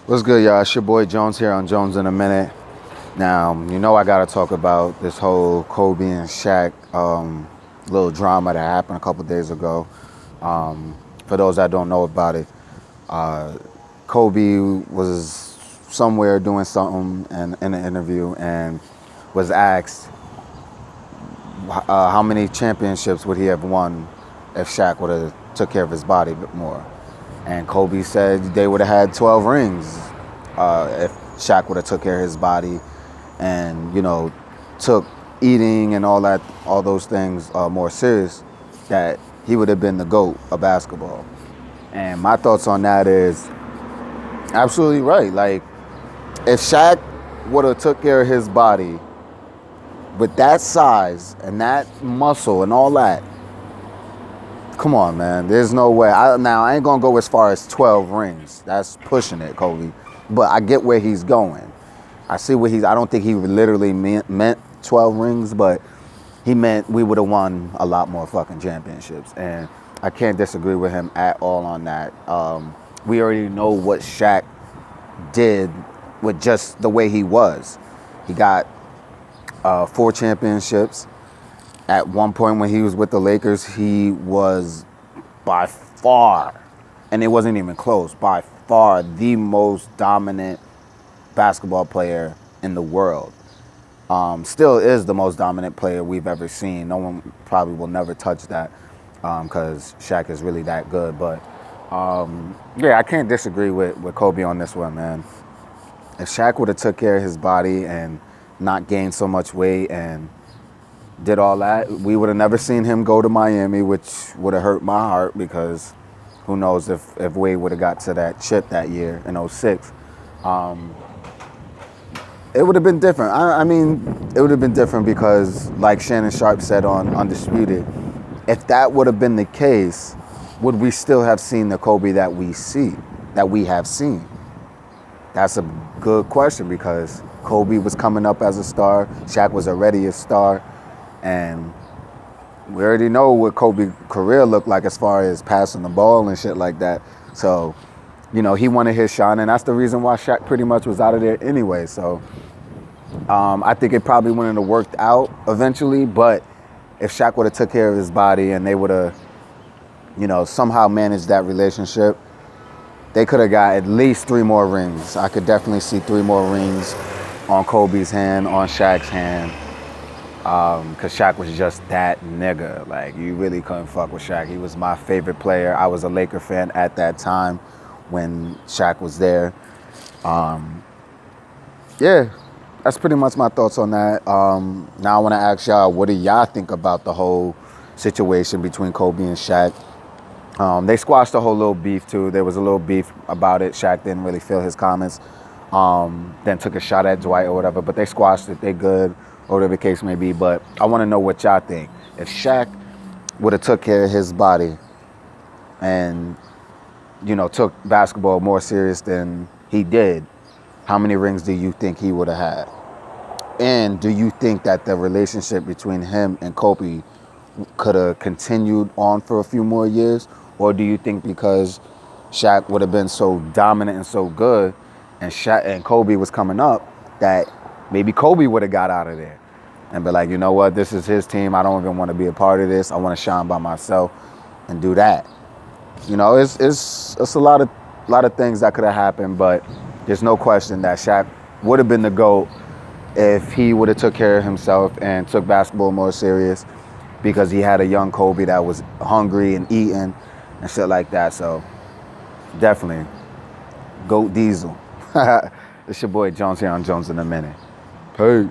What's good, y'all? It's your boy Jones here on Jones in a Minute. Now, you know I gotta talk about this whole Kobe and Shaq little drama that happened a couple days ago. For those that don't know about it, uh, Kobe was somewhere doing something in an interview and was asked how many championships would he have won if Shaq would have took care of his body a bit more. And Kobe said they would have had 12 rings if Shaq would have took care of his body and, took eating and all those things more serious, that he would have been the GOAT of basketball. And my thoughts on that is absolutely right. Like, if Shaq would have took care of his body with that size and that muscle and all that, come on, man. There's no way. I ain't going to go as far as 12 rings. That's pushing it, Kobe. But I get where he's going. I see what I don't think he literally meant 12 rings, but he meant we would have won a lot more fucking championships. And I can't disagree with him at all on that. We already know what Shaq did with just the way he was. He got 4 championships. At one point when he was with the Lakers, he was by far, and it wasn't even close, by far the most dominant basketball player in the world. Still is the most dominant player we've ever seen. No one probably will never touch that because Shaq is really that good. But yeah, I can't disagree with Kobe on this one, man. If Shaq would have took care of his body and not gained so much weight and did all that, we would have never seen him go to Miami, which would have hurt my heart because who knows if Wade would have got to that chip that year in 06. It would have been different. I mean, it would have been different because, like Shannon Sharp said on Undisputed, if that would have been the case, would we still have seen the Kobe that we have seen? That's a good question because Kobe was coming up as a star. Shaq was already a star. And we already know what Kobe's career looked like as far as passing the ball and shit like that. So, he wanted his shine, and that's the reason why Shaq pretty much was out of there anyway. So, I think it probably wouldn't have worked out eventually, but if Shaq would have took care of his body and they would have, somehow managed that relationship, they could have got at least 3 more rings. I could definitely see 3 more rings on Kobe's hand, on Shaq's hand. Because Shaq was just that nigga. Like, you really couldn't fuck with Shaq. He was my favorite player. I was a Laker fan at that time when Shaq was there. Yeah, that's pretty much my thoughts on that. Now I want to ask y'all, what do y'all think about the whole situation between Kobe and Shaq? They squashed the whole little beef, too. There was a little beef about it. Shaq didn't really feel his comments. Then took a shot at Dwight or whatever, but they squashed it. They good, or whatever the case may be. But I want to know what y'all think. If Shaq would have took care of his body and, took basketball more serious than he did, how many rings do you think he would have had? And do you think that the relationship between him and Kobe could have continued on for a few more years? Or do you think because Shaq would have been so dominant and so good and Shaq and Kobe was coming up, that maybe Kobe would have got out of there and be like, you know what, this is his team. I don't even want to be a part of this. I want to shine by myself and do that. It's a lot of things that could have happened, but there's no question that Shaq would have been the GOAT if he would have took care of himself and took basketball more serious, because he had a young Kobe that was hungry and eating and shit like that. So definitely GOAT Diesel. It's your boy Jones here on Jones in a Minute. Peace.